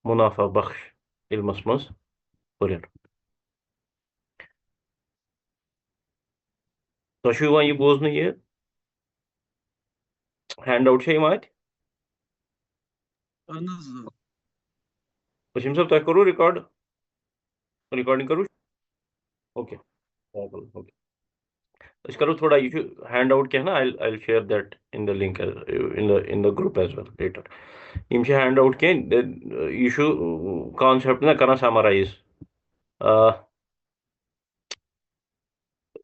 منافع بخش علمس مز ہُرٮ۪ر تۄہہِ چھُو یِوان یہِ بوزنہٕ یہِ ہینڈ آوُٹ چھا یِوان اَتہِ اہن حظ وسیٖم صٲب تۄہہِ کوٚروٕ رِکاڈِنٛگ کٔروٕ اوکے اوکے أسۍ کرو تھوڑا یہِ چھُ ہینڈ آوُٹ کینٛہہ نا I share that in the link in the group as well later یِم چھِ ہینڈ آوُٹ کینٛہہ یہِ چھُ کانسیپٹ نا کران سمرایز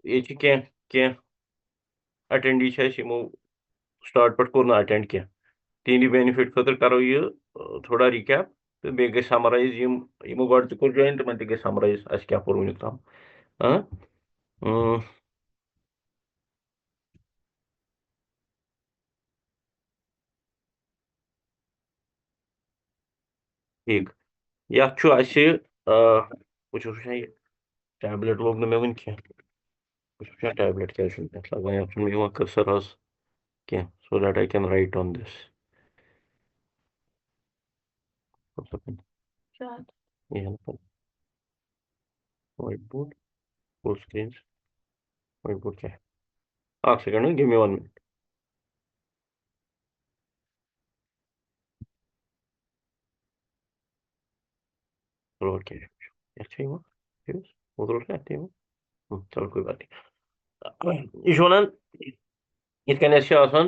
ییٚتہِ چھِ کینٛہہ اٹینڈی چھِ اَسہِ یِمو سٹاٹ پٮ۪ٹھ کوٚر نہٕ اٹینڈ کینٛہہ تِہنٛدِ بینِفِٹ خٲطرٕ کرو یہِ تھوڑا رِکیپ تہٕ بیٚیہِ گژھِ سمرایز یِمو گۄڈٕ تہِ کوٚر جویِن تِمن تہِ گژھِ سمرایز اَسہِ کیٛاہ کوٚر وُنیُک تام ٹھیٖک یَتھ چھُ اَسہِ بہٕ چھُس وٕچھان یہِ ٹیبلِٹ لوگ نہٕ مےٚ وٕنہِ کینٛہہ بہٕ چھُس وٕچھان ٹیبلِٹ کیٛازِ چھُنہٕ یَتھ لگان یَتھ چھُنہٕ مےٚ یِوان کٔرسَر حظ کینٛہہ so that I can write on this white board full screen white board کیٛاہ اکھ سیکنڈ گِو مےٚ 1 minute چلو کیٛاہ یَتھ چھا یِوان اوترٕ اوس نہٕ اَتھ تہِ یِوان چلو کوئی بات نہیں یہِ چھُ وَنان یِتھ کٔنۍ اَسہِ چھِ آسان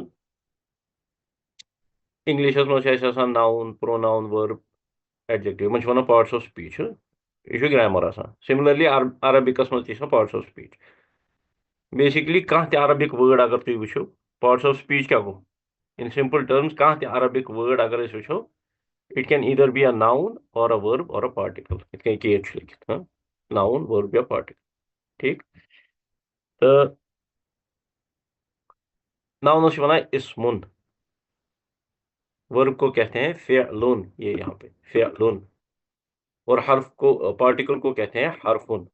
اِنٛگلِشَس منٛز چھِ اَسہِ آسان ناوُن پرٛوناوُن ؤرب ایڈجَکٹِو یِمن چھِ وَنان پاٹس آف سپیٖچ یہِ چھُ گرٛیمَر آسان سِملرلی عربِکَس منٛز تہِ چھِ آسان پاٹس آف سپیٖچ بیسِکلی کانٛہہ تہِ عربِک وٲڈ اگر تُہۍ وٕچھِو پاٹس آف سپیٖچ کیٛاہ گوٚو اِن سِمپٕل ٹٔرمٕز کانٛہہ تہِ عربِک وٲڈ اگر أسۍ وٕچھو اِٹ کین ایٖدر بی اے ناوُن اور اے ؤرب اور اے پارٹِکل یِتھ کٔنۍ کہِ ییٚتہِ چھُ لیکھِتھ ناوُن ؤرب یا پارٹِکل ٹھیٖک تہٕ ناونس چھِ وَنان اِسمُن ورب کو کہتے ہیں فعلٌ یہ یہاں پہ فعلٌ اور حرف کو پارٹیکل کو کہتے ہیں حرفن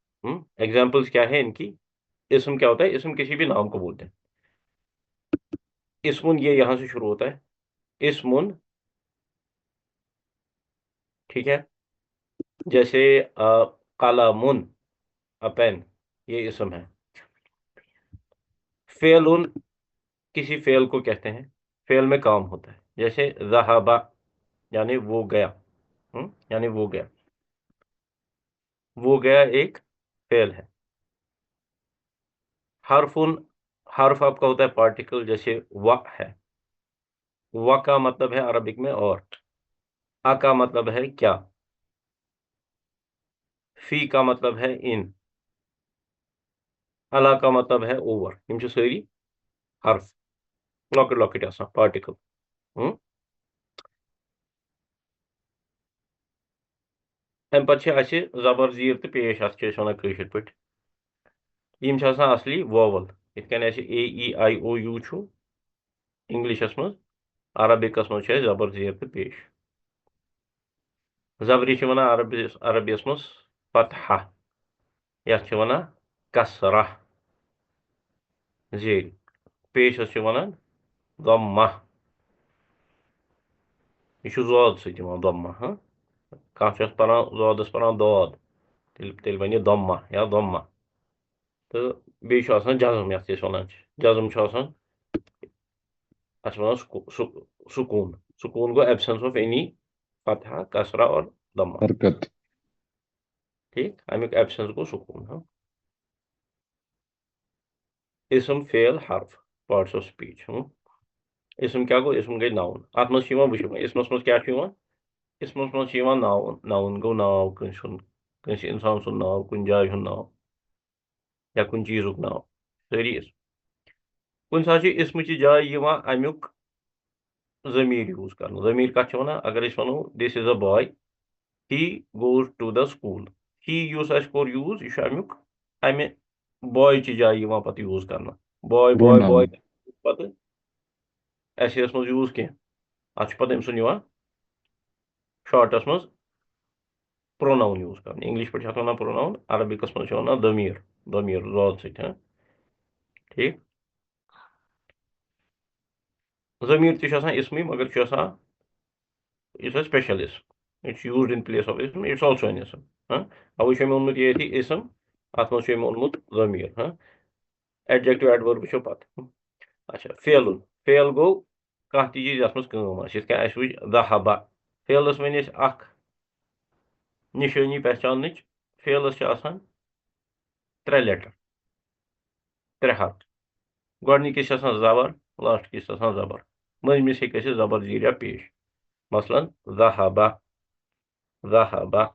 ایگزامپلس کیا ہے ان کی اسم کیا ہوتا ہے اسم کسی بھی نام کو بولتے ہیں اسمن یہ یہاں سے شروع ہوتا ہے اسمن ٹھیک ہے جیسے قلمن پین یہ اسم ہے فعلٌ کسی فعل کو کہتے ہیں فعل میں کام ہوتا ہے جیسے ذہب یعنی وہ گیا یعنی وہ گیا ایک فعل ہے حرف آپ کا ہوتا ہے پارٹیکل جیسے و ہے و کا مطلب ہے عربک میں اور کا مطلب ہے کیا فی کا مطلب ہے ان علا کا مطلب ہے اوور یم چھِ سٲری حرف لۄکٕٹۍ لۄکٕٹۍ آسان پارٹیکل اَمہِ پتہٕ چھِ اَسہِ زبر زیٖر تہٕ پیش اَتھ چھِ أسۍ وَنان کٲشِر پٲٹھۍ یِم چھِ آسان اصلی وووَل یِتھ کٔنۍ اَسہِ اے ای آی او یوٗ چھُ اِنٛگلِشَس منٛز عربِکَس منٛز چھِ اَسہِ زبر زیٖر تہٕ پیش زبری چھِ وَنان عربیَس منٛز فتحہ یَتھ چھِ وَنان کسرہ زیٖر پیشَس چھِ وَنان ضمہ یہِ چھُ زود سۭتۍ یِوان ضمہ کانٛہہ چھُ اَتھ پَران زودَس پَران دود تیٚلہِ بَنہِ یہِ ضمہ یا ضمہ تہٕ بیٚیہِ چھُ آسان جزم یَتھ أسۍ وَنان چھِ جزم چھُ آسان اَتھ چھِ وَنان سکوٗن سکوٗن گوٚو ایبسینس آف اینی فتحہ کسرہ اور ضمہ حرکت ٹھیٖک اَمیُک ایبسینس گوٚو سکوٗن اسم فعل حرف پارٹس آف سپیٖچ اسم کیٛاہ گوٚو اسم گٔے ناوُن اَتھ منٛز چھِ یِوان وٕچھو اسمس منٛز کیٛاہ چھُ یِوان اسمس منٛز چھُ یِوان ناوُن گوٚو ناو کٲنٛسہِ ہُنٛد کٲنٛسہِ اِنسان سُنٛد ناو کُنہِ جایہِ ہُنٛد ناو یا کُنہِ چیٖزُک ناو سٲری اسم کُنہِ ساتہٕ چھُ اسمٕچہِ جایہِ یِوان اَمیُک ضمیٖر یوٗز کرنہٕ ضمیٖر کَتھ چھِ وَنان اگر أسۍ وَنو this is a boy he goes to the school he یُس اَسہِ کوٚر یوٗز یہِ چھُ اَمیُک اَمہِ باے چہِ جایہِ یِوان پَتہٕ یوٗز کرنہٕ باے پَتہٕ ایسیَس منٛز یوٗز کینٛہہ اَتھ چھُ پَتہٕ أمۍ سُنٛد یِوان شاٹَس منٛز پروناوُن یوٗز کرنہٕ اِنٛگلِش پٲٹھۍ چھِ اَتھ وَنان پروناوُن عربِکَس منٛز چھِ وَنان ضمیٖر زود سۭتۍ ٹھیٖک ضمیٖر تہِ چھُ آسان اسمٕے مگر چھُ آسان یُس اَسہِ سپیشل اسم It's used in place of ism. It's also an ism. Avu şu onmut yeti ism. Atma şu onmut zamir. Adjective adverb şu pat. Acha fe'lun. Fe'l go kahti çiz yatmaz kılım var. Şitka aşvuş zahaba. Fe'lus menis ak. Nişani pehçanlıç. Fe'lus şu asan. Tre letter. Tre harf. Gordniki şasan zabar. Last ki şasan zabar. Mecmis hekesi zabar zirya peş. Maslan zahaba. Zahaba.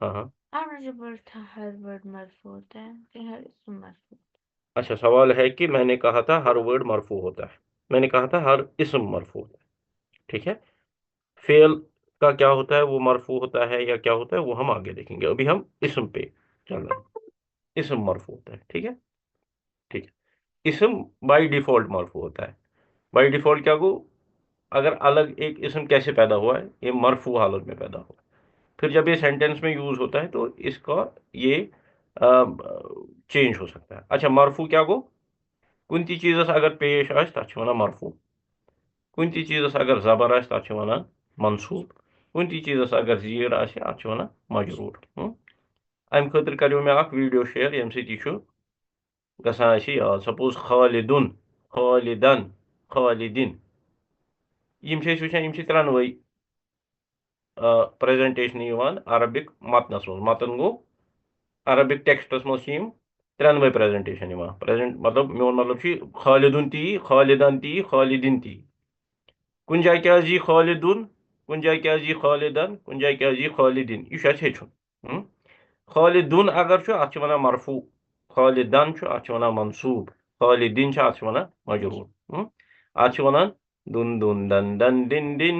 Aha. Arrajable था हर word मरफू होता है कि हर इसम मरफू। अच्छा सवाल है कि मैंने कहा था हर वर्ड मरफू होता है, मैंने कहा था हर इसम मरफू होता है। ठीक है, फेल का क्या होता है, वो मरफू होता है या क्या होता है वो हम आगे देखेंगे, अभी हम इसम पे चल रहे हैं। इसम मरफू होता है, ठीक है। ठीक है, इसम बाय डिफॉल्ट मरफू होता है। बाय डिफॉल्ट क्या को, अगर अलग एक इसम कैसे पैदा हुआ है, ये मरफू हालत में पैदा हुआ है। फिर जब ये सेंटेंस में यूज होता है तो इसका ये चेंज हो सकता है। अच्छा मरफू क्या गो, कुंती चीज़स अगर पेश आए तथ छ वनान मरफू, कुंती चीज़स अगर ज़बर आए तथ छ वनान मंसूब, कुंती चीज़स अगर ज़ीर आए अत छ वनान मजरूर। अमि खतर करो मे अख वीडियो शेयर यम सत गसान आसि याद। सपोज खालिदुन, खालिदन, खालिदिन, यम छ वुचान यम छ त्रनवै प्रेजेंटेशन अरबिक मतनस मज। मतन गो अरबिक टेक्स्टस मज त्रनवै प्रेजेंटेशन प्रेजेंट मतलब मोन मतलब खालिदुन ती, खालिदन ती, खालिदिन ती। कुन जाय क्या जी खालिदुन, कुन जाय क्या जी खालिदन, कुन जाय क्या जी खालिदिन, यह हेचुन। खालिदुन अगर छु अत वनान मरफू, खालिदन छु अत वनान मंसूब, खालिदिन छु अत वनान मजरूर। अत वनान दुन दुन दन दन दिन दिन,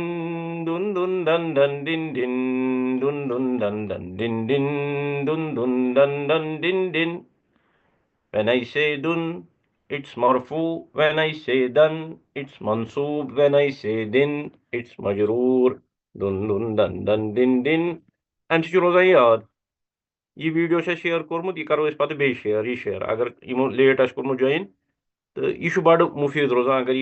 दुन दुन दन दन दिन दिन, दुन दुन दन दन दिन दिन, दुन दुन दन दन दिन दिन। When I say dun, it's marfu. When I say dan, it's mansoob. When I say din, it's majroor. Dun dun dan dan din din. अमि सह रोजान याद। यह वीडियो शेयर कोर्मुत, यह करो पे बे शेयर, यह शेयर अगर यमो लेट आस कोर्मुत ज्वाइन तो यह बड़ मुफीद रोजान। अगर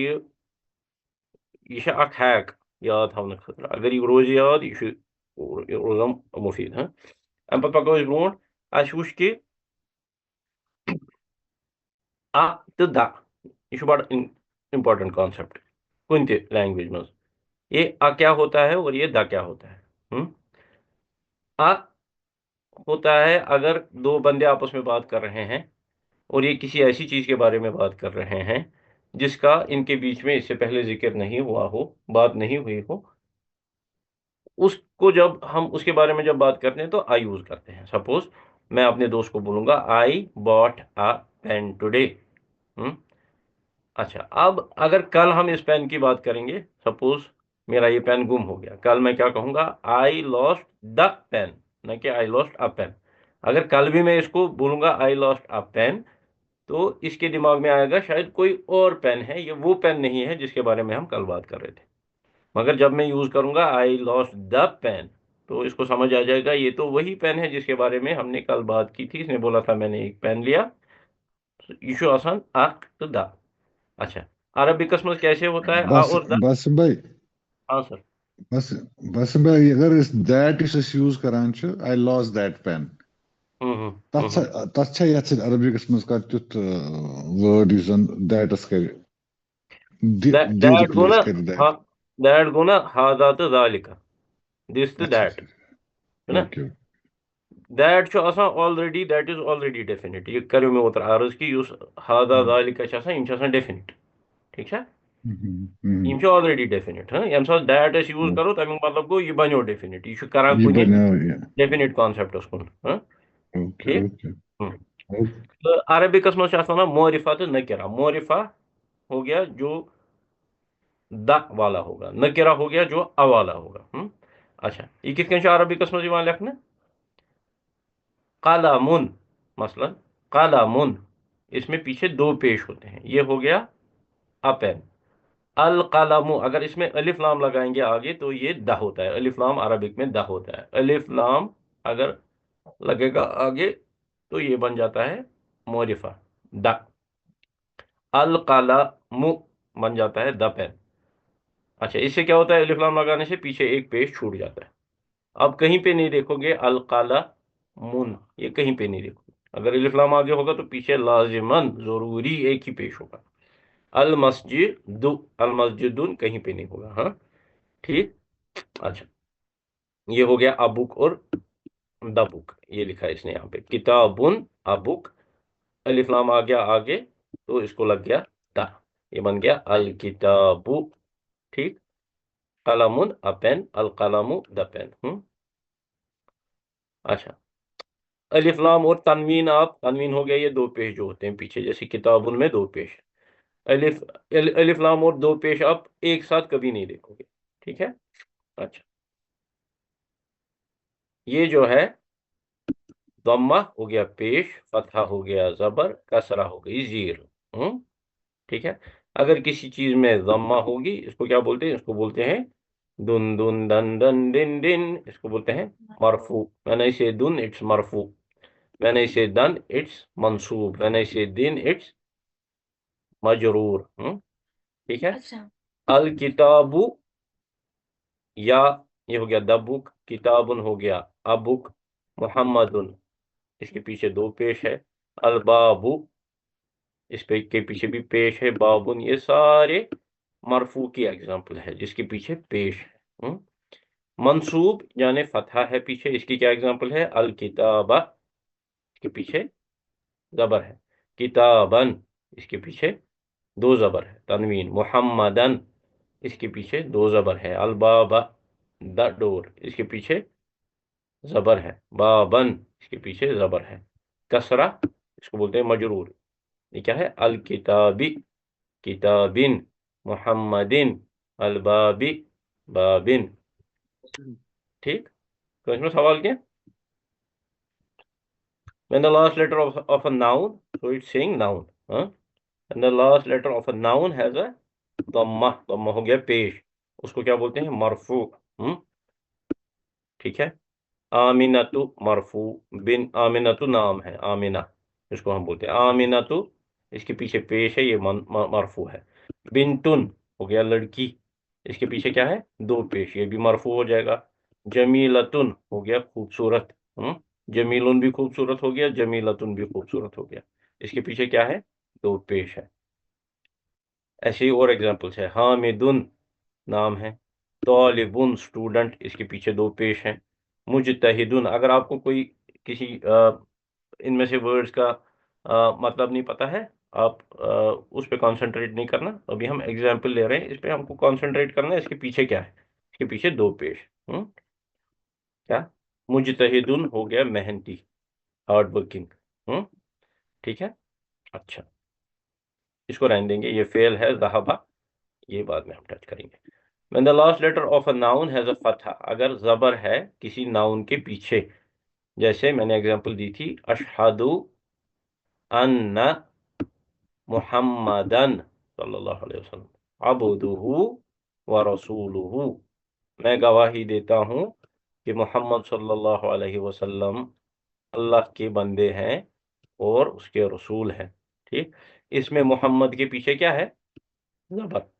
यह अख हैक याद थवन खतर, अगर यह रोज याद यह रोजान मुफीद। अमि पे पको ब्रो अस वुच कि आ तो दा यह बड़ इंपॉर्टेंट कॉन्सेप्ट कुन ते लैंग्वेज मज। ये आ क्या होता है और ये दा क्या होता है। आ होता है अगर दो बंदे आपस में बात कर रहे हैं और ये किसी ऐसी चीज के बारे में बात कर रहे हैं जिसका इनके बीच में इससे पहले जिक्र नहीं हुआ हो, बात नहीं हुई हो, उसको जब हम उसके बारे में जब बात करते हैं तो आई यूज करते हैं। सपोज मैं अपने दोस्त को बोलूंगा I bought a pen today. अच्छा अब अगर कल हम इस पेन की बात करेंगे, सपोज मेरा ये पेन गुम हो गया, कल मैं क्या कहूंगा, आई लॉस्ट द पेन, न कि आई लॉस्ट अ पेन। अगर कल भी मैं इसको बोलूंगा आई लॉस्ट अ पेन तो इसके दिमाग में आएगा शायद कोई और पेन है, ये वो पेन नहीं है जिसके बारे में हम कल बात कर रहे थे। मगर जब मैं यूज करूंगा आई लॉस्ट द पेन तो इसको समझ आ जाएगा ये तो वही पेन है जिसके बारे में हमने कल बात की थी, इसने बोला था मैंने एक पेन लिया। यह छु आसान आ तो दा। अच्छा अरबिकस में कैसे होता है आ बस और दा। बस भाई, हाँ सर। बस बस भाई, अगर इस दैट इस यूज करान आई लॉस्ट दैट पेन, तथ ये अरबिकस मज कर तुथ वर्ड इज दैटस कर दि दैट गो ना, रिप्लेस कर हाँ दैट। दैट गो ना हादा तो जालिका, दिस तो अच्छा दैट है ना। ओके। दैट छु आसान already, that is already definite. ये करो मे ओतर अर्ज कि युस हादा जालिका छु आसान यम छु आसान डेफिनिट। ठीक है, यम छु ऑलरेडी डेफिनिट। यम साथ दैट अस यूज करो तमिक मतलब गो यह बनो डेफिनिट, यह छु करान ये कुन बना। डेफिनिट कॉन्सेप्टस कुन। ओके ठीक। ओके। तो अरबिकस मज मोरिफा तो नकिरा। मोरिफा हो गया जो द वाला होगा, नकिरा हो गया जो अ वाला होगा। अच्छा ये कित कन अरबिकस मज लिखना, कलमुन, मसलन कलमुन, इसमें पीछे दो पेश होते हैं, ये हो गया अ पेन। अल कलमु अगर इसमें अलिफ लाम लगाएंगे आगे तो ये द होता है। अलिफ लाम अरबिक में द होता है। अलिफ लाम अगर लगेगा आगे तो ये बन जाता है मोरिफा द। अल कलमु बन जाता है द पेन। अच्छा इससे क्या होता है, अलिफ लाम लगाने से पीछे एक पेज छूट जाता है। अब कहीं पे नहीं देखोगे अलकलमुन, ये कहीं पे नहीं देखोगे। अगर अलिफ लाम आगे होगा तो पीछे लाजिमन जरूरी एक ही पेश होगा। अलमस्जिदुन कहीं पे नहीं होगा। हाँ ठीक। अच्छा, ये हो गया अबुक और द बुक, ये लिखा है इसने यहाँ पे, किताबुन अबुक, अलिफ लाम आ गया आगे तो इसको लग गया ता, ये बन गया अल किताबु। ठीक। कलमुन अ पेन, अल कलमु द पेन। अच्छा, अलिफ लाम और तनवीन, आप तनवीन हो गया ये दो पेश जो होते हैं पीछे, जैसे किताबुन में दो पेश। अलिफ लाम और दो पेश आप एक साथ कभी नहीं देखोगे। ठीक है। अच्छा, ये जो है दम्मा हो गया पेश, फतहा हो गया जबर, कसरा हो गई जीर। ठीक है। अगर किसी चीज में दम्मा होगी इसको क्या बोलते हैं? इसको बोलते हैं दुन दुन दन दन दिन दिन, इसको बोलते हैं मरफू। व्हेन आई से दुन इट्स मरफू, व्हेन आई से दन इट्स मंसूब, व्हेन आई से दिन इट्स मजरूर। ठीक है। अच्छा। अल किताबु, या ये हो गया द बुक, किताबुन हो गया अबुक, मुहम्मदुन इसके पीछे दो पेश है, अल बाबू इस पे के पीछे भी पेश है, बाबुन, ये सारे मरफू की एग्जाम्पल है जिसके पीछे पेश है। मंसूब यानी फतहा है पीछे, इसकी क्या एग्जाम्पल है? अल किताबा, इसके पीछे जबर है, किताबन इसके पीछे दो जबर है, तनवीन, मुहम्मदन इसके पीछे दो जबर है, अल बाबा द डोर इसके पीछे जबर है, बाबन इसके पीछे जबर है, कसरा इसको बोलते हैं मजरूर। ये क्या है? अल किताबी, किताबिन, मुहम्मदिन, अल बाबी, बाबिन। ठीक। तो इसमें सवाल क्या? When the last letter of a noun, so it's saying noun. When the last letter of a noun has a दम्मा, दम्मा हो गया पेश, उसको क्या बोलते हैं? मरफू। ठीक है। आमिनतु मरफू, बिन आमिनतु नाम है, आमिना इसको हम बोलते हैं आमिनतु, इसके पीछे पेश है, ये मरफू है। बिनतुन हो गया लड़की, इसके पीछे क्या है? दो पेश, ये भी मरफू हो जाएगा। जमीलतुन हो गया खूबसूरत, जमीलुन भी खूबसूरत हो गया, जमीलतुन भी खूबसूरत हो गया, इसके पीछे क्या है? दो पेश है। ऐसे ही और एग्जाम्पल्स है, हामिदुन नाम है, तालिबुन स्टूडेंट इसके पीछे दो पेश हैं, मुजतहिदुन। अगर आपको कोई किसी इनमें से वर्ड्स का मतलब नहीं पता है, आप उस पे कंसंट्रेट नहीं करना, अभी हम एग्जाम्पल ले रहे हैं, इस पे हमको कंसंट्रेट करना है, इसके पीछे क्या है? इसके पीछे दो पेश। क्या? मुजतहिदुन हो गया मेहनती, हार्ड वर्किंग। ठीक है। अच्छा, इसको रहने देंगे, ये फेल है ज़हाबा, ये बाद में हम टच करेंगे। When the last letter of a noun has a fatha, अगर जबर है किसी नाउन के पीछे, जैसे मैंने एग्जांपल दी थी, अशहदु अन्ना मुहम्मदन सल्लल्लाहु अलैहि वसल्लम अब्दुहु व रसूलुहु, मैं गवाही देता हूँ कि मोहम्मद सल्लल्लाहु अलैहि वसल्लम अल्लाह के बंदे हैं और उसके रसूल हैं। ठीक। इसमें मोहम्मद के पीछे क्या है? जबर,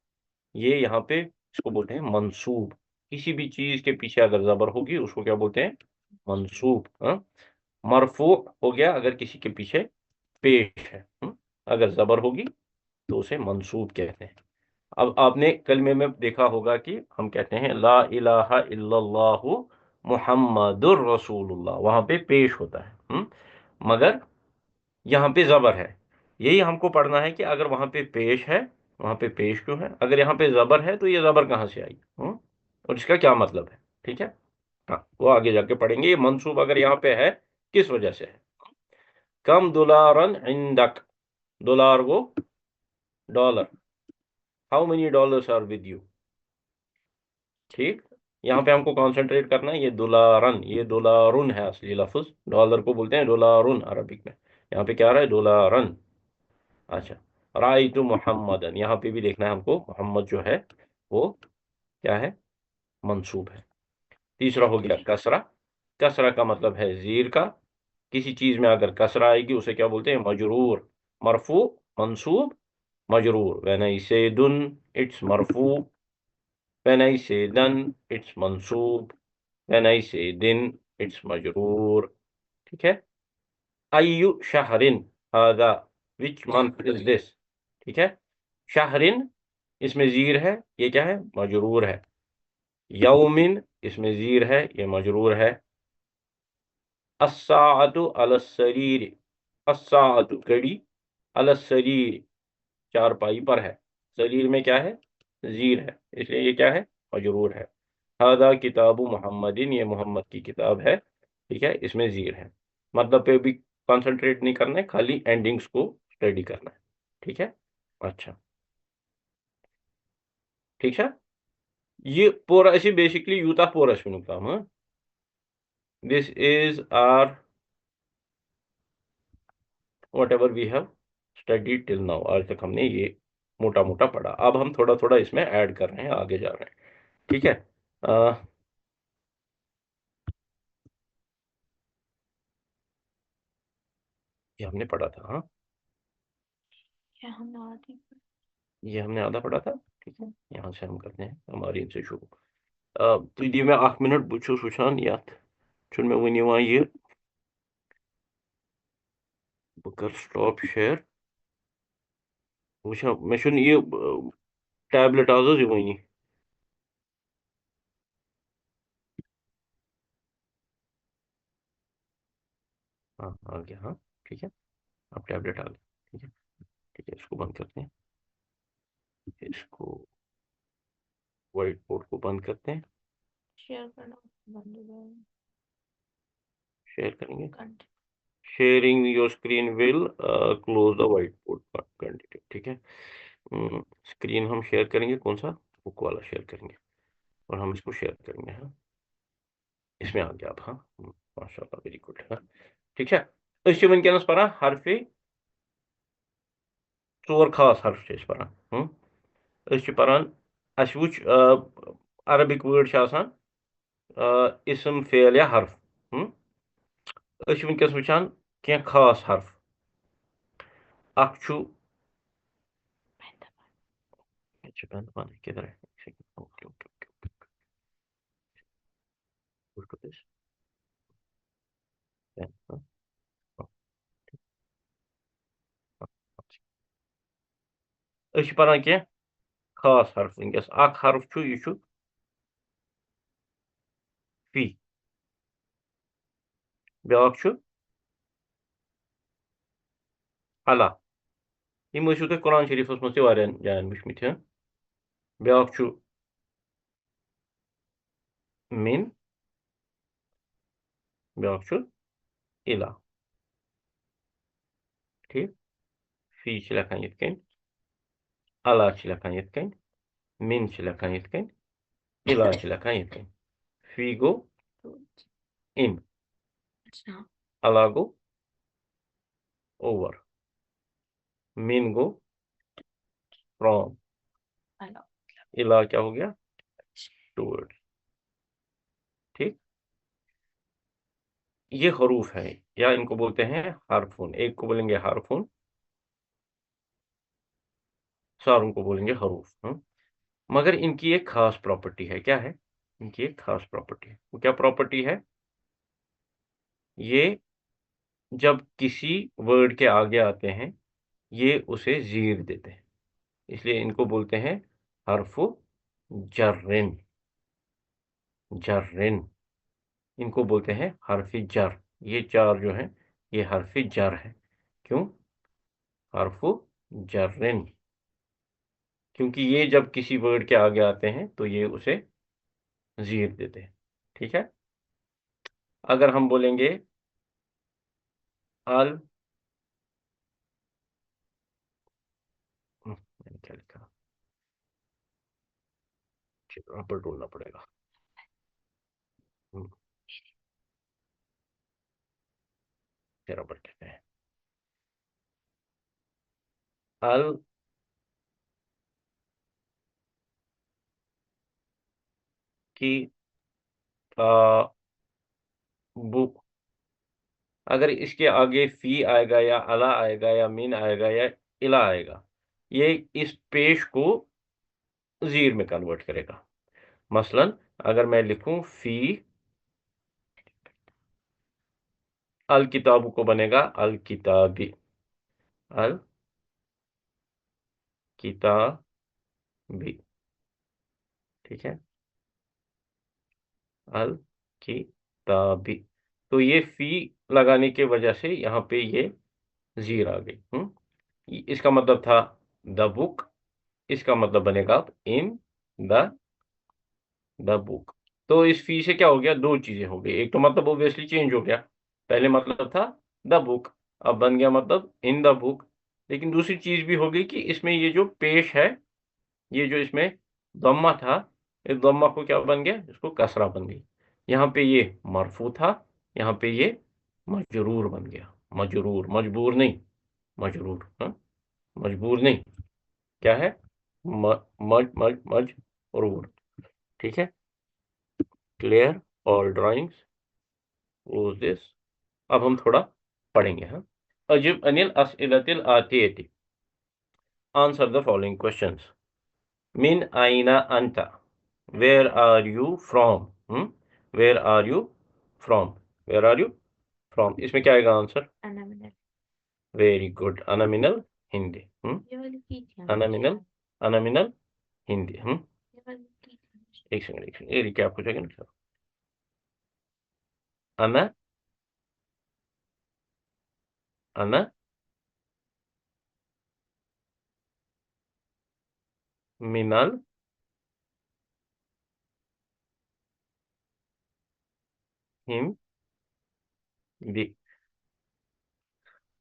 ये यहाँ पे इसको बोलते हैं मंसूब। किसी भी चीज के पीछे अगर जबर होगी उसको क्या बोलते हैं? मंसूब। मरफू हो गया अगर किसी के पीछे पेश है, अगर जबर होगी तो उसे मंसूब कहते हैं। अब आपने कलमे में देखा होगा कि हम कहते हैं ला इलाहा इल्लल्लाहु मुहम्मदुर रसूलुल्लाह, वहां पे पेश होता है, मगर यहाँ पे जबर है। यही हमको पढ़ना है कि अगर वहां पे पेश है, वहां पे पेश क्यों है, अगर यहाँ पे जबर है तो ये जबर कहाँ से आई, और इसका क्या मतलब है। ठीक है। हाँ, वो आगे जाके पढ़ेंगे। ये मंसूब अगर यहाँ पे है किस वजह से है? कम दुलारन इंदक, डॉलर वो dollar, how many dollars are with you. ठीक। यहाँ पे हमको कंसंट्रेट करना है, ये दुलारन, ये दुलारुन है असली लफ्ज, डॉलर को बोलते हैं डोलारुन अरबिक में, यहाँ पे क्या आ रहा है? दुलारन। अच्छा, राइतु मुहम्मदन, यहाँ पे भी देखना है हमको, मोहम्मद जो है वो क्या है? मंसूब है। तीसरा हो गया कसरा, कसरा का मतलब है जीर का, किसी चीज में अगर कसरा आएगी उसे क्या बोलते हैं? मजरूर। मरफू, मंसूब, मजरूर। व्हेन आई से दुन इट्स मरफू, व्हेन आई से दन इट्स मंसूब। when I say दिन it's मजरूर. ठीक है. अय्यु शहरिन हादा, which month is this. ठीक है. शहरिन इसमें जीर है, ये क्या है, मजरूर है. यौमिन इसमें जीर है, ये मजरूर है. अस्साअतु अलस्सरीर, अस्साअतु घड़ी, अलस्सरीर चारपाई पर है. सरीर में क्या है, जीर है, इसलिए ये क्या है, मजरूर है. हादा किताबु मुहम्मदिन, ये मोहम्मद की किताब है. ठीक है, इसमें जीर है. मतलब पे भी कंसंट्रेट नहीं करना है, खाली एंडिंग्स को स्टडी करना है. ठीक है. अच्छा, ठीक है. ये पूरा ऐसे बेसिकली यूता पूरा सुनो काम. This is our whatever we have studied till now. आज तक हमने ये मोटा मोटा पढ़ा. अब हम थोड़ा थोड़ा इसमें ऐड कर रहे हैं, आगे जा रहे हैं. ठीक है. ये हमने पढ़ा था. हाँ, क्या हम आदि ये हमने आधा पढ़ा था. ठीक है, यहाँ से हम करते हैं हमारी इनसे शुरू. तुझ दी मैं 1 मिनट बस वुचान यथ चुन मैं वन यवान ये बह कर स्टॉप शेयर वुचा मैं चुन ये टैबलेट आज यवानी. हाँ आ गया. हाँ ठीक है, अब टैबलेट आ गया. ठीक है. ठीक है, इसको बंद करते हैं. इसको व्हाइट बोर्ड को बंद करते हैं. शेयर करना बंद हो जाएगा. शेयर करेंगे. Continue. Sharing your screen will close the white board. Continue. ठीक है. स्क्रीन हम शेयर करेंगे, कौन सा, बुक वाला शेयर करेंगे, और हम इसको शेयर करेंगे. हाँ, इसमें आ गया अब. हाँ, माशाल्लाह, वेरी गुड. हाँ ठीक है. अस वनकस पान हरफे 4 खास हर्फ पान. अस पान अस वुच अरबिक वर्ड इसम फेल या हर्फ. अस वनकस वुचान क्या खास हर्फ. अख छु किधर है. Okay okay okay. Go to this. Then, पान क्या खास हर्फ. वनकस अख हर्फ छु, यह छु फी. ब्याक छु अला. यम ٲسِو तुम कुरान शरीफस मज जान वुचमत. ब्याक छु मिन, ब्याक छु इला. ठीक. फी लेखान यथ कन, अला लेखान यथ कन, मिन लेखान यथ कन, इला लेखान यथ कन. फी गो इन, अच्छा. अला गो ओवर, मिन गो फ्रॉम, हेलो. इला क्या हो गया, टूवर्ड. ठीक. ये हरूफ है, या इनको बोलते हैं हारफून. एक को बोलेंगे हारफून, सारों को बोलेंगे हरूफ. मगर इनकी एक खास प्रॉपर्टी है. क्या है इनकी एक खास प्रॉपर्टी है. वो क्या प्रॉपर्टी है, ये जब किसी वर्ड के आगे आते हैं ये उसे जीर देते हैं, इसलिए इनको बोलते हैं हरफु जर्रिन. जर्रिन इनको बोलते हैं हरफी जर. ये चार जो हैं ये हरफी जर है. क्यों हरफु जर्रिन, क्योंकि ये जब किसी वर्ड के आगे आते हैं तो ये उसे जीर देते हैं. ठीक है. अगर हम बोलेंगे अल, मैंने क्या लिखा, रबर ढूंढना पड़ेगा. रबर कहते हैं. अल की बु, अगर इसके आगे फी आएगा या अला आएगा या मिन आएगा या इला आएगा, ये इस पेश को जीर में कन्वर्ट करेगा. मसलन अगर मैं लिखूं फी الکتاب کو بنے گا الکتابی، الکتابی، ٹھیک ہے، الکتابی. تو یہ فی لگانے کی وجہ سے یہاں پہ یہ زیر آ گئی. اس کا مطلب تھا دا بک، اس کا مطلب بنے گا ان دا بک. تو اس فی سے کیا ہو گیا؟ دو چیزیں ہو گئی. ایک تو مطلب اوبویسلی چینج ہو گیا، پہلے مطلب تھا دا بک، اب بن گیا مطلب ان دا بک. لیکن دوسری چیز بھی ہو گئی کہ اس میں یہ جو پیش ہے، یہ جو اس میں ضمہ تھا، اس ضمہ کو کیا بن گیا؟ اس کو کسرہ بن گئی. یہاں پہ یہ مرفوع تھا، یہاں پہ یہ مجرور بن گیا. مجرور، مجبور نہیں، مجرور. مجبور نہیں، کیا ہے؟ مجرور. ٹھیک ہے، clear all drawings close this. اب ہم تھوڑا پڑھیں گے. اجب عن الاسئلۃ الآتیۃ، آنسر دا فالوئنگ کوشچنس. من أين أنت؟ Where are you from? Where are you from? Where are you from? اس میں کیا آئے گا آنسر؟ انا من ویری گڈ. انا من الہندی. یہ والی کی تھی ہم انا نے من شاید. انا من الہندی. یہ والی کی تھی ہم نے شاید. ایک سیکنڈ یہ کیا پوچھا گیا نا؟ انا من الہندی.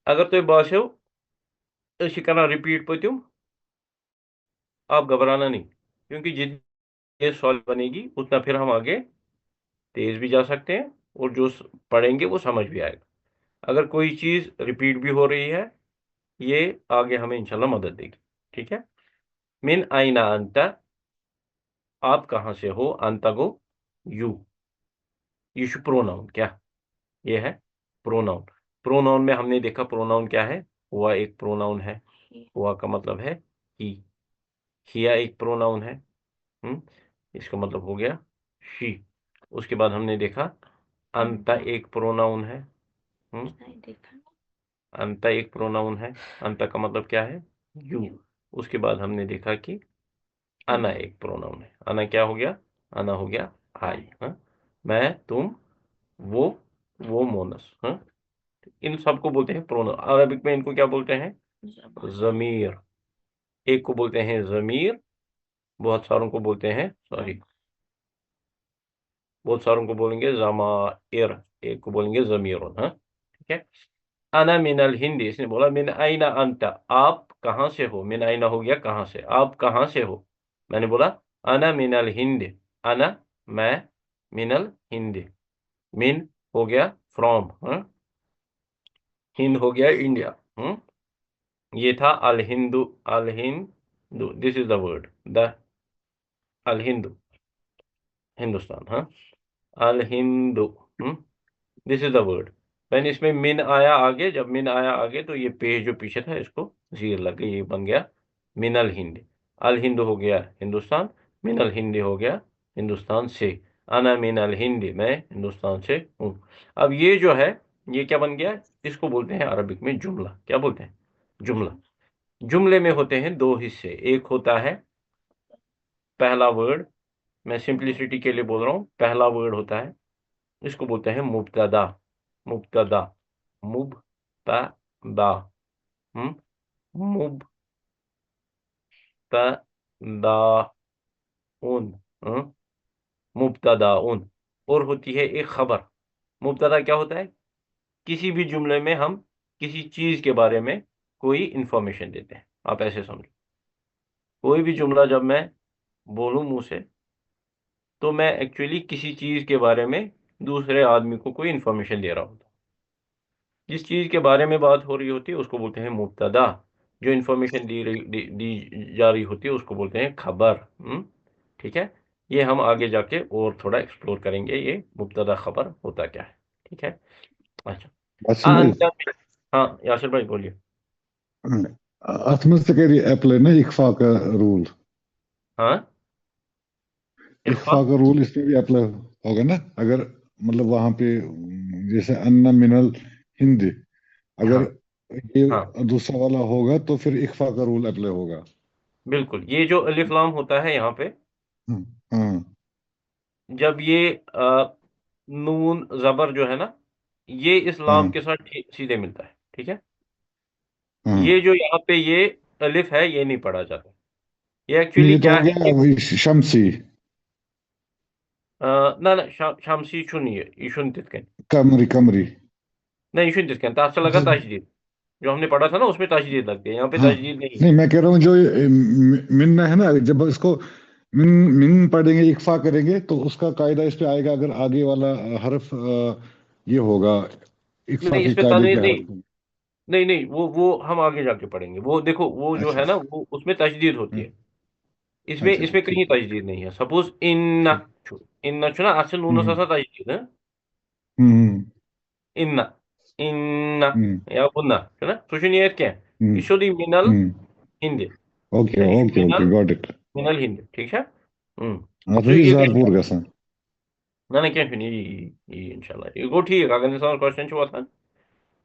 اگر تُہۍ باسیو أسۍ چھِ کران رِپیٖٹ پٔتِم، آپ گھبرانا نہیں، کیونکہ جتنی تیز سوال بنے گی اتنا پھر ہم آگے تیز بھی جا سکتے ہیں اور جو پڑھیں گے وہ سمجھ بھی آئے گا. اگر کوئی چیز ریپیٹ بھی ہو رہی ہے یہ آگے ہمیں انشاءاللہ مدد دے گی. ٹھیک ہے. من آئینہ انت، آپ کہاں سے ہو؟ انت گو یو. یہ چھو پروناؤن. کیا یہ ہے؟ پروناؤن. پروناؤن میں ہم نے دیکھا پروناؤن کیا ہے؟ ہوا ایک پروناؤن ہے. ہوا کا مطلب ہے ہی. ہیا ایک پروناؤن ہے، اس کا مطلب ہو گیا شی. اس کے بعد ہم نے دیکھا انتا ایک پروناؤن ہے. نہیں دیکھا. انتا ایک پروناؤن ہے. انتا کا مطلب کیا ہے؟ یو. اس کے بعد ہم نے دیکھا کہ انا ایک پروناؤن ہے. انا کیا ہو گیا؟ انا ہو گیا آئی. میں، تم، وہ مونس. ان سب کو بولتے ہیں پروناؤن. عربک میں ان کو کیا بولتے ہیں؟ ضمیر. ایک کو بولتے ہیں ضمیر، بہت ساروں کو بولتے ہیں بہت ساروں کو بولیں گے ضمائر، ایک کو بولیں گے ضمیرون. ٹھیک ہے. انا من الہند، اس نے بولا من این انت، آپ کہاں سے ہو؟ من این ہو گیا کہاں سے. آپ کہاں سے ہو؟ میں نے بولا انا من الہند. انا میں، من الہند. من ہو گیا فرام، ہند ہو گیا انڈیا. یہ تھا الہندو. الہندو، this is the word. The الہندو، ہندوستان. الہندو، دس از دا ورڈ. پہلے اس میں من آیا آگے، جب من آیا آگے تو یہ پیج جو پیچھے تھا اس کو زیر لگ گئی، یہ بن گیا من الہند. الہند ہو گیا ہندوستان، من الہند ہو گیا ہندوستان سے. انا من الہند، میں ہندوستان سے ہوں. اب یہ جو ہے یہ کیا بن گیا؟ اس کو بولتے ہیں عربک میں جملہ. کیا بولتے ہیں؟ جملہ. جملے میں ہوتے ہیں دو حصے. ایک ہوتا ہے پہلا ورڈ، میں سمپلیسٹی کے لیے بول رہا ہوں، پہلا ورڈ ہوتا ہے، اس کو بولتے ہیں مبتدا. مبتدا، مبتدا، مبتداؤن، مبتداؤن. اور ہوتی ہے ایک خبر. مبتدا کیا ہوتا ہے؟ کسی بھی جملے میں ہم کسی چیز کے بارے میں کوئی انفارمیشن دیتے ہیں. آپ ایسے سمجھیں، کوئی بھی جملہ جب میں بولوں منہ سے تو میں ایکچولی کسی چیز کے بارے میں دوسرے آدمی کو کوئی انفارمیشن دے رہا ہوتا. جس چیز کے بارے میں بات ہو رہی ہوتی ہے اس کو بولتے ہیں مبتدا. جو انفارمیشن دی جا رہی ہوتی ہے اس کو بولتے ہیں خبر. ٹھیک ہے. یہ ہم آگے جا کے اور تھوڑا ایکسپلور کریں گے یہ مبتدا خبر ہوتا کیا ہے. ٹھیک ہے. اچھا ہاں یاسر بھائی بولیے. ات مز تہ کری اپلائی نا اخفا کا رول. ہاں اخفا کا رول اس میں بھی اپلائی ہوگا نا. اگر مطلب وہاں پہ جیسے ان من हिंदी। अगर हाँ ये हाँ दूसरा वाला होगा तो फिर इख्फा का रूल अप्लाई होगा। बिल्कुल, ये जो अलिफ लाम होता है यहाँ पे, हाँ हाँ जब ये नून जबर जो है ना, ये इस लाम हाँ के साथ सीधे मिलता है, ठीक है। हाँ। ये जो यहाँ पे ये अलिफ है, ये नहीं पढ़ा जाता। ये नहीं, एक्चुअली ये तो क्या हो है गया कि वही शमसी। ना ना शामसी छु नहीं है, ये शुन तितकन, कमरी कमरी। नहीं शुन तितकन ताश लगा ताशदीद, जो हमने पढ़ा था ना उसमें ताशदीद लगती है, यहाँ पे हाँ, ताशदीद नहीं है। नहीं मैं कह रहा हूँ जो ये मिन है ना, जब इसको मिन मिन पढ़ेंगे इक्फा करेंगे तो उसका कायदा इस पे आएगा, अगर आगे वाला हर्फ ये होगा इक्फा नहीं, के इस पे कायदे तनवीर के नहीं, हर्फ होंगे। नहीं नहीं, वो हम आगे जाके पढ़ेंगे। वो देखो, वो जो अच्छा है ना, वो उसमें तशदीद होती हम्म, है, इसमें अच्छा अच्छा इसमें कहीं ठीक है तशदीद नहीं है। सपोज इन्ना ठीक। छु, इन्ना छु ना असल नून हम्म सा तशदीद है, हम्म इन्ना इन्ना हम्म या गुन्ना है ना, सो शुन ये क्या हम्म ये should Minal hmm. Hindi, okay ये should okay okay Minal got it. मिनल हिंदी, ठीक है। हाँ तो सो ये ये जार पूर क्या, गसान। ना ना क्या शुन ये इंशाल्लाह ये गो ठीक है, अगर इंसान क्वेश्चन छु आसान,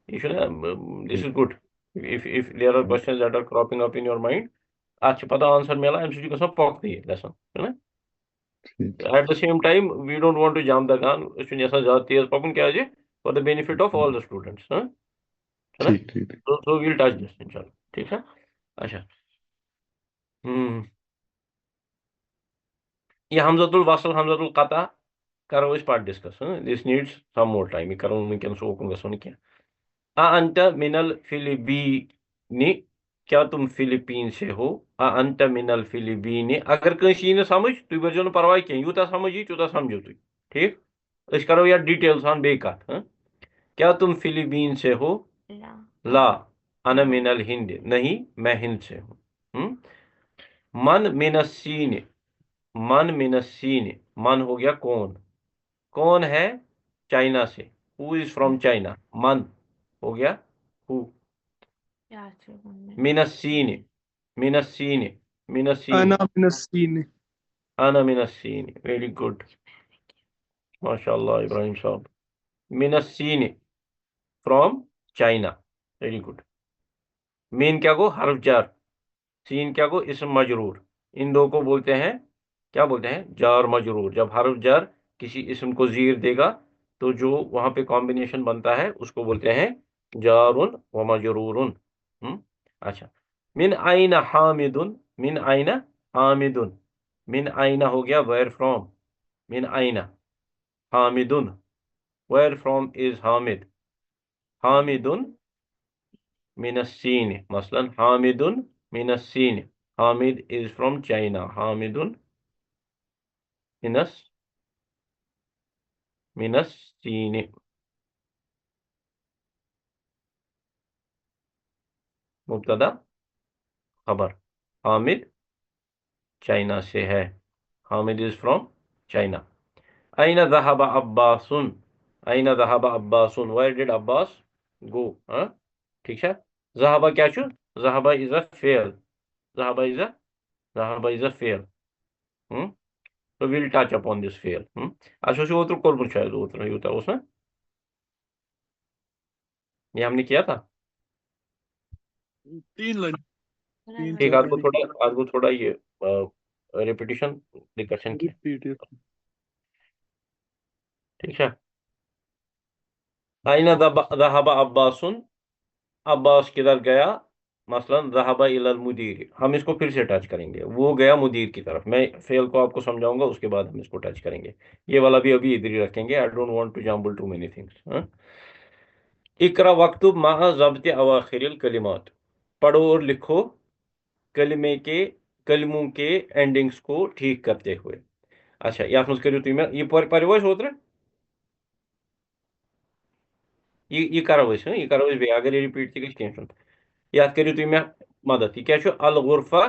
ये शुड दिस ठीक is good. if there are questions that are cropping up in your mind, आज पता आंसर मिला, एमसीक्यू का सब पॉक दी लेसन है ना। ठीक At the same time, we don't want to jump the gun. इसमें ऐसा ज़्यादा तेज पकन क्या है for the benefit of all the students, हाँ, है ना। ठीक ठीक ठीक। So we'll touch this इंशाल्लाह, ठीक है। अच्छा, हम्म, ये हमजतुल वसल हमजतुल कता करो इस part discuss, this needs some more time, ये करो वुनकन सोकन गसोन क्या। अंत मिनल फिलिपीनी, क्या तुम फिलिपीन से हो। अंत मिनल फिलिपीनी, अगर कंस यी समझ तुम बरजो परवाह कह, यूता समझ यी तूता समझो तुम, ठीक। अस करो यार डिटेल सान बे कत, क्या तुम फिलिपीन से हो। ला ला अना मिनल हिंद, नहीं मैं हिंद से हूँ। मन मिनस्सीन, मन मिनस्सीन, मन हो गया कौन, कौन है चाइना से, हु इज फ्रॉम चाइना, मन हो गया हु। क्या चुनने मिनस्सीन, मिनस्सीन, मिनस्सीन, أنا من الصين. अना मिनस्सीन, वेरी गुड, माशाल्लाह इब्राहिम साहब। मिनस्सीन, फ्रॉम चाइना, वेरी गुड। मीन क्या को हर्फ जार, सीन क्या को इसम मजरूर, इन दो को बोलते हैं, क्या बोलते हैं, जार मजरूर। जब हर्फ जार किसी इसम को जीर देगा तो जो वहां पे कॉम्बिनेशन बनता है उसको बोलते हैं जारुन व मजरूरुन। अच्छा, मिन आइना हामिदुन, मिन आइना हामिदुन, मिन आइना हो गया वेयर फ्रॉम, मिन आइना हामिदुन, वेयर फ्रॉम इज हामिद, हामिदुन मिनस्सीन, मसलन हामिदुन मिनस्सीन, हामिद इज फ्रॉम चाइना, हामिदुन मिनस मिनस्सीन। मुब्तदा खबर, हामिद चाइना से है, हामिद इज फ्रॉम चाइना। अइना ज़हब अब्बासुन, अइना ज़हब अब्बासुन, वेयर डिड अब्बास गो, हाँ ठीक है। ज़हबा क्या छु, ज़हबा इज अ फेल, ज़हबा इज अ, ज़हबा इज अ फेल। तो विल टच अपॉन दिस फेल। अच्छा से ओतर कोरमुत शायद ओतर यूता उसने, ये हमने किया था। 3 लाइन, 3 ठीक, 4 आज को लाइन थोड़ा, आज को थोड़ा ये रिपीटिशन डिस्कशन किया, रिपीट. ठीक है। अइना ज़हब अब्बासुन, अब्बास किधर गया, मसलन ज़हबा इलल मुदीर, हम इसको फिर से टच करेंगे, वो गया मुदीर की तरफ। मैं फेल को आपको समझाऊंगा, उसके बाद हम इसको टच करेंगे। ये वाला भी अभी इधर ही रखेंगे, I don't want to jumble too many things. इकरा वक्तुब मा ज़ब्त अवाखिरिल कलिमात, पढ़ो और लिखो कलिमे के, कलिमों के एंडिंग्स को ठीक करते हुए। अच्छा, ये मज करो तुम ये पर्व ओतर, ये करो ये करो बे, अगर ये रिपीट तक कह ये करो तुम मदद, ये क्या अल गुरफा,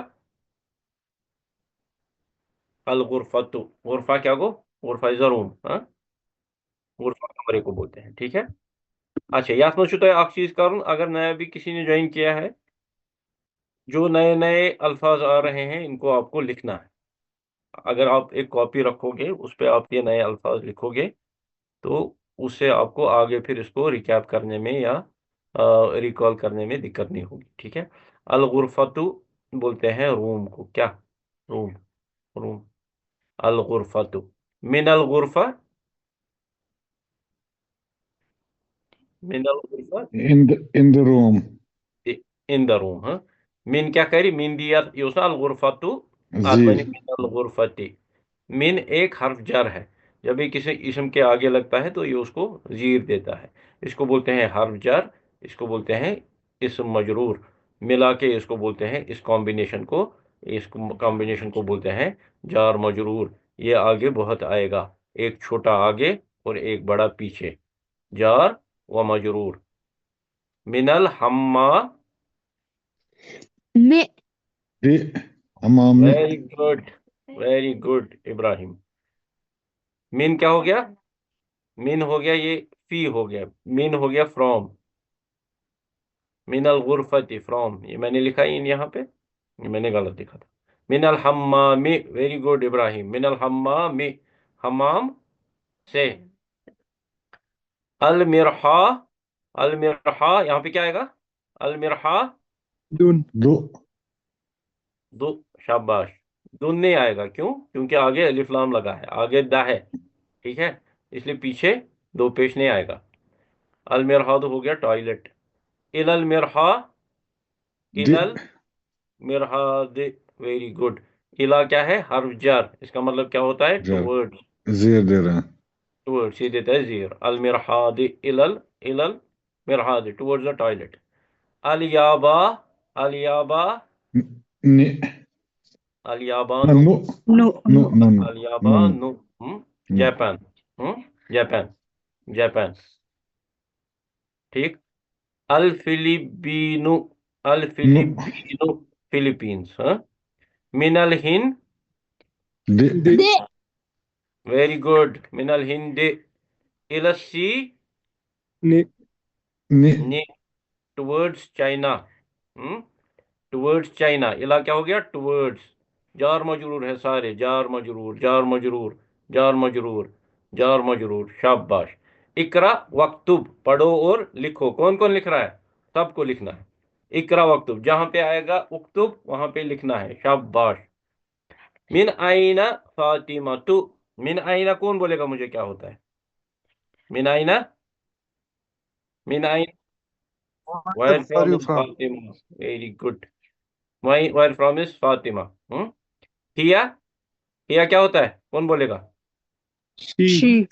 अल गुरफतु, गुरफा क्या गो, गुरफा इज अ रूम, गुरफा कमरे को बोलते हैं, ठीक है। अच्छा, ये मज चीज कर, अगर नया भी किसी ने ज्वाइन किया है, जो नए नए अल्फाज आ रहे हैं इनको आपको लिखना है। अगर आप एक कॉपी रखोगे उस पर आप ये नए अल्फाज लिखोगे तो उससे आपको आगे फिर इसको रिकैप करने में या रिकॉल करने में दिक्कत नहीं होगी, ठीक है। अल गुरफतु बोलते हैं रूम को, क्या? Room, room. अल गुरफतु मिन अल गुरफा, मिन अल गुरफा in the room. In the room, हाँ। मिन क्या करी? मिन दिया यूसना अल गुरफतु आदमनी Zir. मिन अल गुरफती। मिन एक हर्फ जर है, जब भी किसी इसम के आगे लगता है तो ये उसको जीर देता है, इसको बोलते हैं हर्फ जर, इसको बोलते हैं इसम मजरूर। मिला के इसको बोलते हैं, इस कॉम्बिनेशन को बोलते हैं जार मजरूर। ये आगे बहुत आएगा, एक छोटा आगे और एक बड़ा पीछे, जार व मजरूर। मिनल हम्मा, में The hammam mein. Very good, very good Ibrahim. मिन क्या हो गया? मिन हो गया, ये फी हो गया, मिन हो गया फ्रॉम, मिनल गुरफती फ्रॉम, ये मैंने लिखा इन यहाँ पे, ये मैंने गलत लिखा था। मिनल हम्मामी, वेरी गुड इब्राहिम, मिनल हम्मामी, हमाम से। अल मिरहा, अल मिरहा यहाँ पे क्या आएगा? अल मिरहा दुन Do. दो, शाबाश। दुन नहीं आएगा, क्यों? क्योंकि आगे अलिफ लाम लगा है, आगे दा है, ठीक है, इसलिए पीछे दो पेश नहीं आएगा। अल मिरहा हो गया टॉयलेट। इलल मिरहा, इलल The. मिरहाद, वेरी गुड। इला क्या है? हर्फ जर, इसका मतलब क्या होता है? Jar. Towards, Zir de raha. Towards, ये देता है जीर। अल मिरहाद इलल, इलल मिरहाद, टुवर्ड्स द टॉयलेट। अल याबा, अल याबा, Ni. अल No. याबानु, No. No No. No. No. अल No. याबानु, No. जापान, जापान, जापान, ठीक। अल फिलिपीनु, अल No. फिलिपीनु, फिलीपींस, हाँ। मिनल हिंद, De. दे दे वेरी गुड, मिनल हिंद। इलसी, ने Ni. ने, टुवर्ड्स चाइना, टुवर्ड्स चाइना। इला क्या हो गया? टुवर्ड्स, जार मजरूर है सारे, जार मजरूर, जार मजरूर, जार मजरूर, जार मजरूर, शाबाश। इकरा वक्तुब, पढ़ो और लिखो। कौन कौन लिख रहा है? सबको लिखना है। इकरा वक्तुब, जहां पे आएगा उक्तुब वहां पे लिखना है, शाबाश। मिन आइना फातिमा तु, मिन आइना कौन बोलेगा मुझे क्या होता है? मिन आइना, मिन आइना, where are from you is from Fatima, very good, where from is Fatima। हिया, हिया क्या होता है? कौन बोलेगा? She she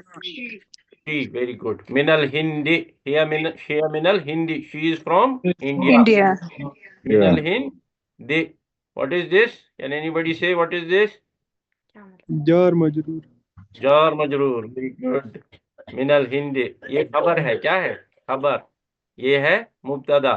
she, very good. मिनल हिंदी, हिया मिनल Hindi, she is from India. India मिनल Yeah. Hind, what is this? Can anybody say what is this? क्या मतलब? जार मजरूर जार मजरूर, वेरी गुड। मिनल हिंद, ये खबर है, क्या है? खबर, ये है मुब्तदा,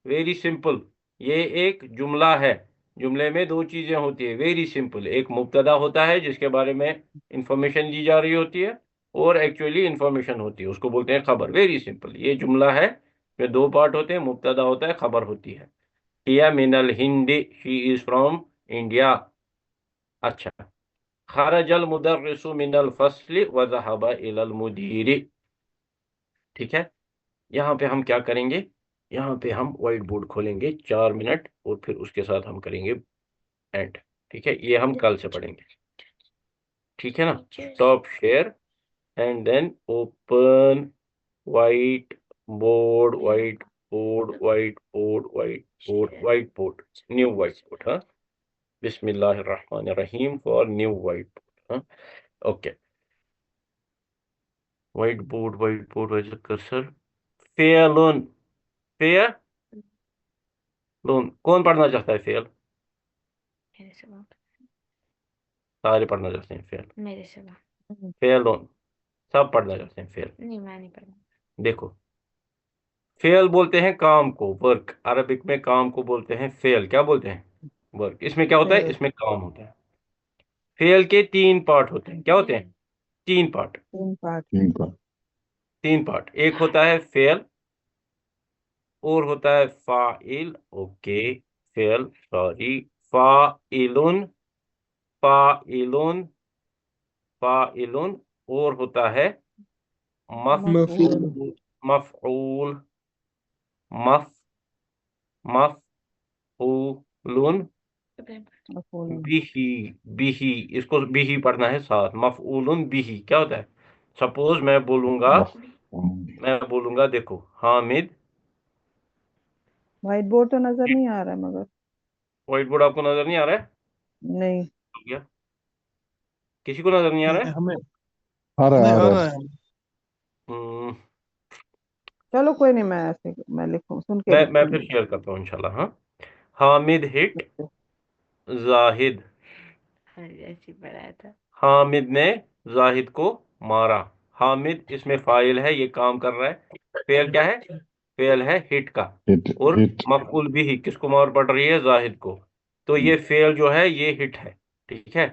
वेरी सिंपल। ये एक जुमला है, जुमले में दो चीजें होती है, वेरी सिंपल। एक मुब्तदा होता है जिसके बारे में इंफॉर्मेशन दी जा रही होती है, और एक्चुअली इंफॉर्मेशन होती है, उसको बोलते हैं खबर। वेरी सिंपल, ये जुमला है, में दो पार्ट होते हैं, मुब्तदा होता है, खबर होती है। हिया मिनल Hindi, she is from India. अच्छा, खरजल मुदर्रिसु मिनल फस्ल व ज़हबा इलल मुदीर, ठीक है। यहाँ पे हम क्या करेंगे? यहाँ पे हम व्हाइट बोर्ड खोलेंगे 4 मिनट, और फिर उसके साथ हम करेंगे एंड, ठीक है। ये हम कल से पढ़ेंगे, ठीक है ना। Stop share and then open white board, white board, white board, white board, white board, new white board, हाँ। बिस्मिल्लाहिर्रहमानिर्रहीम फॉर न्यू व्हाइट बोर्ड, हाँ। Okay, white board, white board, वैसे कर्सर, फेयलुन, फेयर लोन, कौन पढ़ना चाहता है फेल? मेरे से बात सारे पढ़ना चाहते हैं फेल, मेरे से बात फेल लोन, सब पढ़ना चाहते हैं फेल। नहीं, मैं नहीं पढ़ना। देखो, फेल बोलते हैं काम को, वर्क, अरबिक में काम को बोलते हैं फेल। क्या बोलते हैं? वर्क। इसमें क्या होता है? इसमें काम होता है। फेल के 3 पार्ट होते हैं, क्या होते हैं? 3 पार्ट, इनका 3 पार्ट। एक होता है फेल, और होता है फाइल, ओके, फेल, सॉरी, फाइलुन, फाइलुन, फाइलुन, और होता है مفعول مفعول مف مفعول مفعول بیہی اس کو بیہی پڑھنا ہے ساتھ. مفعول بیہی کیا ہوتا ہے؟ سپوز میں بولوں گا دیکھو حامد. وائٹ بورڈ تو نظر نہیں آ رہا ہے مگر وائٹ بورڈ آپ کو نظر نہیں آ رہا ہے نہیں کیا؟ کسی کو نظر نہیں آ رہا ہے؟ ہمیں آ رہا ہے نہیں آ آ رہا رہا ہے ہے چلو کوئی نہیں میں ایسے میں لکھوں سن کے میں لکھوں پھر گی شیئر کرتا ہوں انشاءاللہ. ہاں حامد ہٹ زاہد. ایسی پڑھایا تھا. حامد نے زاہد کو مارا. حامد اس میں فاعل ہے، یہ کام کر رہا ہے. فعل کیا ہے؟ فعل ہے ہٹ کا. اور ہٹ مفعول بھی کس کو مار پڑ رہی ہے؟ زاہد کو. تو یہ فعل جو ہے یہ ہٹ ہے. ٹھیک ہے.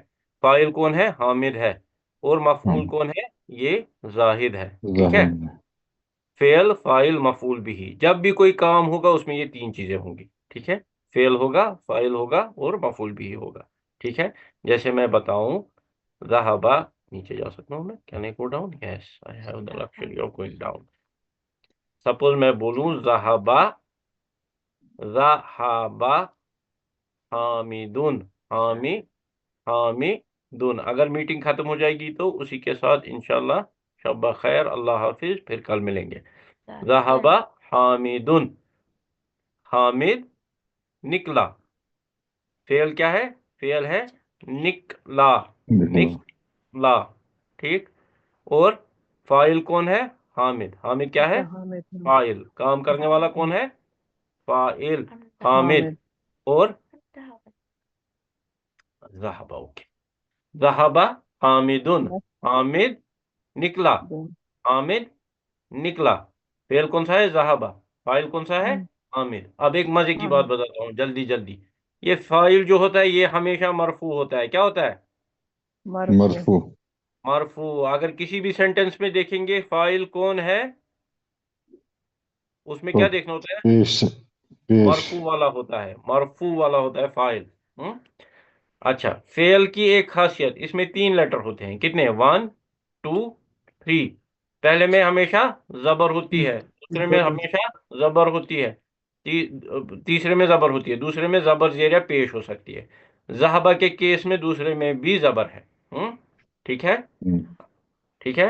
فاعل کون ہے؟ حامد ہے. اور مفعول کون ہے؟ یہ زاہد ہے. ٹھیک ہے. فعل فاعل مفعول بھی. جب بھی کوئی کام ہوگا اس میں یہ تین چیزیں ہوں گی. ٹھیک ہے. فعل ہوگا، فاعل ہوگا اور مفعول بھی ہوگا. ٹھیک ہے. جیسے میں بتاؤں ذہبا، نیچے جا سکتا ہوں میں؟ Can I go down? Yes I have the لکشری of going down. Suppose میں بولوں ذہبا حامدون. حامدون. اگر میٹنگ ختم ہو جائے گی تو اسی کے ساتھ انشاءاللہ شب خیر، اللہ حافظ، پھر کل ملیں گے. ذہبا حامدون. حامد نکلا. فعل کیا ہے؟ فعل ہے نکلا. نکلا. ٹھیک. اور فاعل کون ہے؟ حامد. حامد کیا ہے؟ اچھا حامد فاعل. کام کرنے والا کون ہے؟ فاعل حامد. اور ذہبا. اوکے. ذہبا حامدن. حامد نکلا. حامد نکلا. فعل کون سا ہے؟ ذہبا. فاعل کون سا ہے؟ حامد. اب ایک مزے کی بات بتاتا ہوں جلدی جلدی. یہ فاعل جو ہوتا ہے یہ ہمیشہ مرفوع ہوتا ہے. کیا ہوتا ہے؟ مرفوع. مرفوع. اگر کسی بھی سینٹنس میں دیکھیں گے فاعل کون ہے اس میں کیا دیکھنا ہوتا ہے؟ پیش مرفوع والا ہوتا ہے. مرفوع والا ہوتا ہے فاعل. اچھا. فعل کی ایک خاصیت، اس میں 3 لیٹر ہوتے ہیں. کتنے؟ 1 2 3. پہلے میں ہمیشہ زبر ہوتی ہے، دوسرے میں ہمیشہ زبر ہوتی ہے، تیسرے میں زبر ہوتی ہے، دوسرے میں زبر زیر پیش ہو سکتی ہے. ذہبہ کے کیس میں دوسرے میں بھی زبر ہے. ٹھیک ہے. ٹھیک ہے.